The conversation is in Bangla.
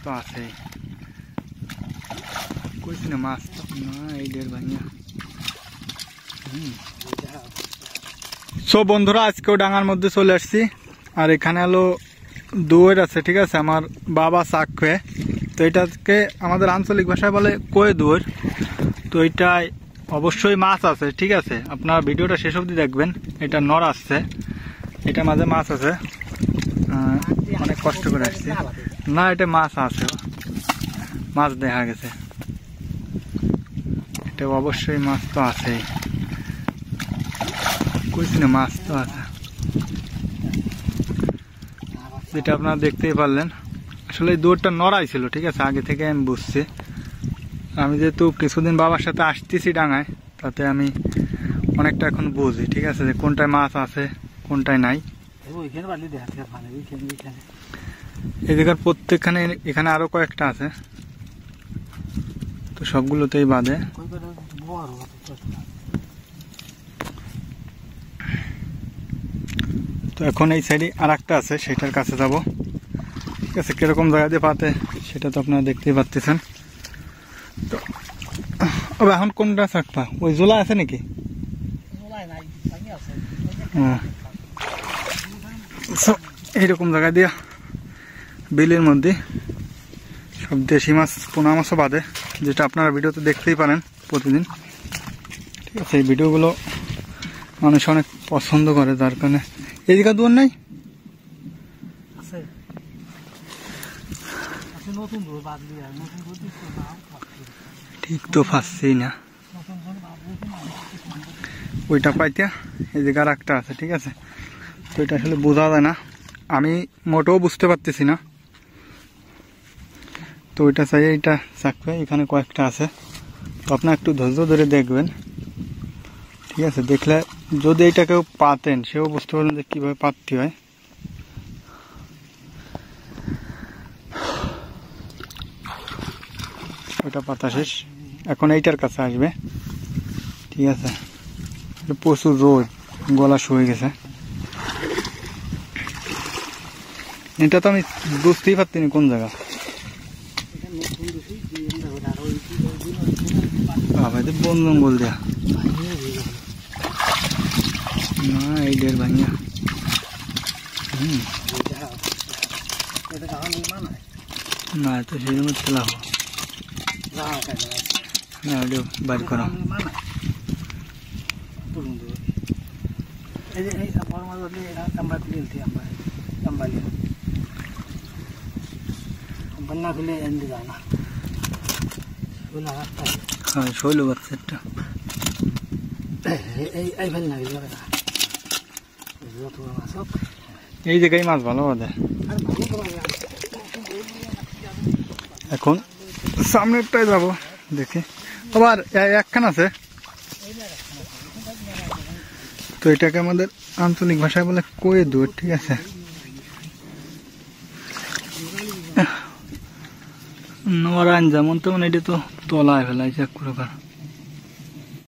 তো আছে, কইছি না মাছ তো না এই দেড় ভাঙিয়া। সো বন্ধুরা আজকেও ডাঙার মধ্যে চলে আসছি, আর এখানে হলো দুয়ের আছে, ঠিক আছে। আমার বাবা শাক খুয়ে, তো এটাকে আমাদের আঞ্চলিক ভাষায় বলে কয়ে দুয়ের। তো এটাই অবশ্যই মাছ আছে, ঠিক আছে। আপনারা ভিডিওটা শেষ অবধি দেখবেন। এটা নর আসছে, এটা মাঝে মাছ আছে, অনেক কষ্ট করে আসছি। না এটা মাছ আছে, মাছ দেখা গেছে, এটা অবশ্যই মাছ তো আছে, কইছি না মাছ তো আছে। যেটা আপনারা দেখতেই পারলেন, আসলে এই দৌড়টা নড়াই ছিল, ঠিক আছে। আগে থেকে আমি বুঝছি, আমি যেহেতু কিছুদিন বাবার সাথে আসতেছি ডাঙায়, তাতে আমি অনেকটা এখন বুঝি, ঠিক আছে, যে কোনটায় মাছ আছে কোনটায় নাই। এই জায়গার প্রত্যেকখানে, এখানে আরো কয়েকটা আছে, তো সবগুলোতেই বাদে। তো এখন এই সাইডে আর একটা আছে, সেটার কাছে যাব, ঠিক আছে। কিরকম জায়গা দিয়ে পাতে সেটা তো আপনারা দেখতেই পাচ্ছেন। তো এখন কোনটা থাকবা, ওই জোলা আছে নাকি? এইরকম জায়গা দিয়া বিলের মধ্যে সব দেশি মাছ, পোনা মাছও বাদে, যেটা আপনারা ভিডিওতে দেখতেই পারেন প্রতিদিন, ঠিক আছে। এই ভিডিওগুলো মানুষ অনেক পছন্দ করে, যার কারণে। এদিকে দূর নাই, ঠিক তো ফাঁসছি না ওইটা পাইতে। এই জায়গার একটা আছে, ঠিক আছে। তো এটা আসলে বোঝা যায় না, আমি মোটেও বুঝতে পারতেছি না। তো ওইটা চাই, এইটা চাকবে, এখানে কয়েকটা আছে। তো আপনার একটু ধৈর্য ধরে দেখবেন, ঠিক আছে। দেখলে যদি এইটা কেউ পাতেন, সেও বুঝতে পারবেন যে কীভাবে পাততে হয়। ওইটা পাতা শেষ, এখন এইটার কাছে আসবে, ঠিক আছে। প্রচুর রোদ, গলা শুয়ে গেছে। এটা তো আমি বুঝতেই পারতিনি কোন জায়গা। বন জঙ্গল দেয়া না, এই দেড় ভাঙিয়া। না তো সেরকম খেলা বাইর করা। হ্যাঁ শৈল বাচ্চাটা এই জায়গায় মাছ ভালো বাঁধে। এখন সামনেরটাই যাবো, দেখি। আবার একখান আছে, তো এটাকে আমাদের আঞ্চলিক ভাষায় বলে কয়ে দূর, ঠিক আছে। নরায়ণ যেমন তেমন, এটা তো তলায় ফেলাইছে এক প্রকার।